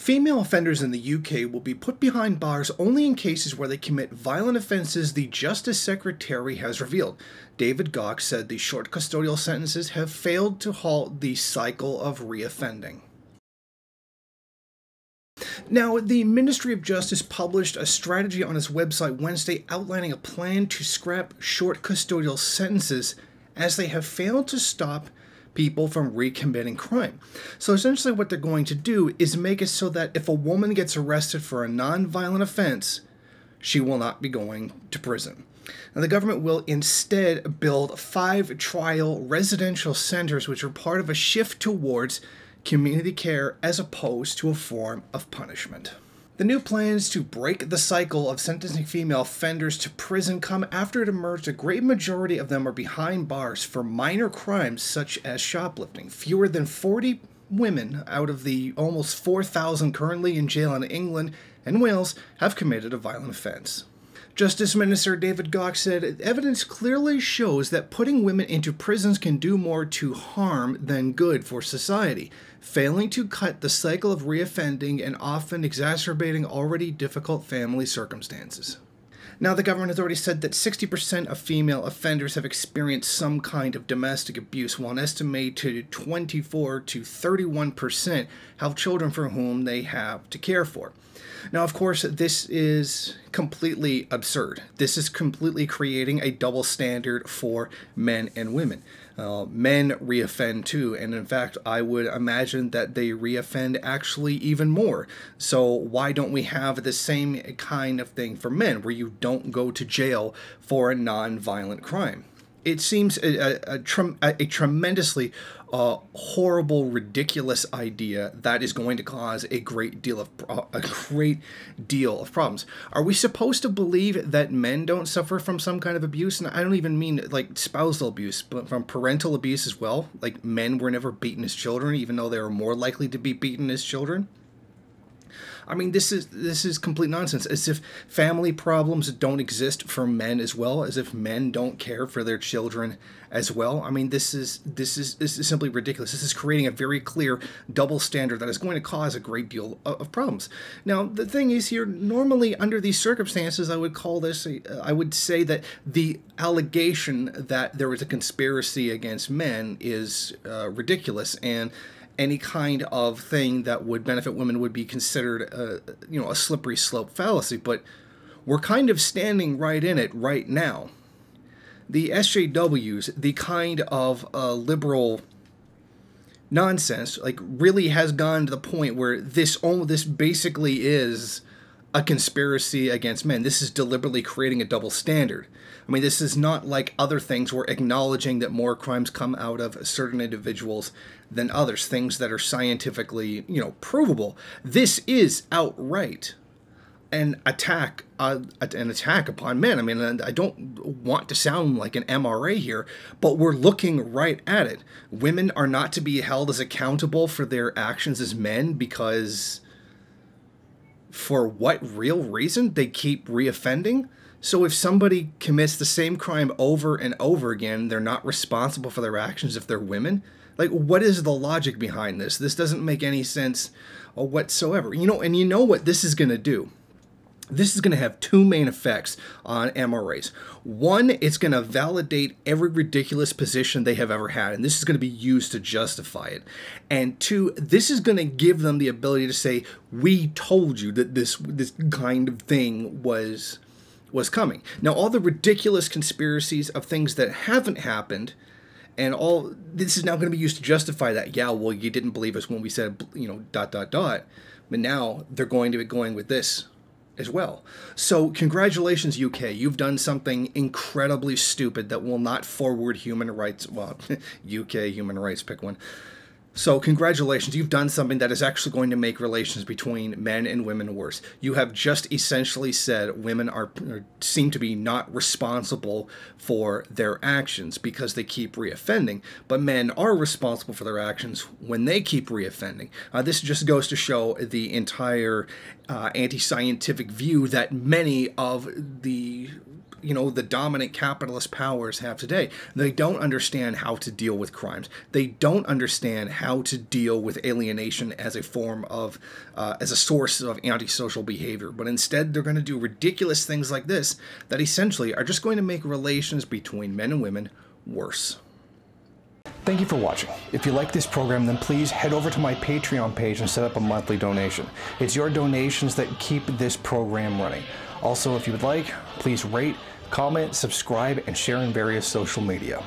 Female offenders in the UK will be put behind bars only in cases where they commit violent offences, the Justice Secretary has revealed. David Gauke said the short custodial sentences have failed to halt the cycle of reoffending. Now, the Ministry of Justice published a strategy on its website Wednesday outlining a plan to scrap short custodial sentences as they have failed to stop people from recommitting crime. So essentially what they're going to do is make it so that if a woman gets arrested for a non-violent offense, she will not be going to prison. Now, the government will instead build 5 trial residential centers, which are part of a shift towards community care as opposed to a form of punishment. The new plans to break the cycle of sentencing female offenders to prison come after it emerged a great majority of them are behind bars for minor crimes such as shoplifting. Fewer than 40 women out of the almost 4,000 currently in jail in England and Wales have committed a violent offense. Justice Minister David Gauke said, "Evidence clearly shows that putting women into prisons can do more to harm than good for society, failing to cut the cycle of reoffending and often exacerbating already difficult family circumstances." Now, the government has already said that 60% of female offenders have experienced some kind of domestic abuse, while an estimated 24 to 31% have children for whom they have to care for. Now, of course, this is completely absurd. This is completely creating a double standard for men and women. Men reoffend too, and in fact, I would imagine that they reoffend actually even more. So why don't we have the same kind of thing for men, where you don't go to jail for a non-violent crime? It seems a tremendously horrible, ridiculous idea that is going to cause a great deal of problems. Are we supposed to believe that men don't suffer from some kind of abuse? And I don't even mean like spousal abuse, but from parental abuse as well. Like, men were never beaten as children, even though they were more likely to be beaten as children. I mean, this is complete nonsense. As if family problems don't exist for men as well, as if men don't care for their children as well. I mean, this is simply ridiculous. This is creating a very clear double standard that is going to cause a great deal of problems. Now, the thing is here, normally under these circumstances, I would say that the allegation that there was a conspiracy against men is ridiculous, and any kind of thing that would benefit women would be considered a slippery slope fallacy. But we're kind of standing right in it right now. The SJWs, the kind of liberal nonsense, like, really has gone to the point where this basically is a conspiracy against men. This is deliberately creating a double standard. I mean, this is not like other things where acknowledging that more crimes come out of certain individuals than others, things that are scientifically, provable. This is outright an attack upon men. I mean, I don't want to sound like an MRA here, but we're looking right at it. Women are not to be held as accountable for their actions as men because, for what real reason? They keep reoffending? So if somebody commits the same crime over and over again, they're not responsible for their actions if they're women? Like, what is the logic behind this? This doesn't make any sense whatsoever. And you know what this is going to do? This is going to have 2 main effects on MRAs. One, it's going to validate every ridiculous position they have ever had, and this is going to be used to justify it. And 2, this is going to give them the ability to say, we told you that this kind of thing was coming. Now, all the ridiculous conspiracies of things that haven't happened, and all this is now going to be used to justify that. Yeah, well, you didn't believe us when we said, But now they're going to be going with this as well. So congratulations, UK. You've done something incredibly stupid that will not forward human rights. Well, UK human rights, pick one. So congratulations, you've done something that is actually going to make relations between men and women worse. You have just essentially said women seem to be not responsible for their actions because they keep reoffending, but men are responsible for their actions when they keep reoffending. This just goes to show the entire anti-scientific view that many of the the dominant capitalist powers have today. They don't understand how to deal with crimes. They don't understand how to deal with alienation as a form of, as a source of antisocial behavior. But instead, they're going to do ridiculous things like this that essentially are just going to make relations between men and women worse. Thank you for watching. If you like this program, then please head over to my Patreon page and set up a monthly donation. It's your donations that keep this program running. Also, if you would like, please rate, comment, subscribe, and share in various social media.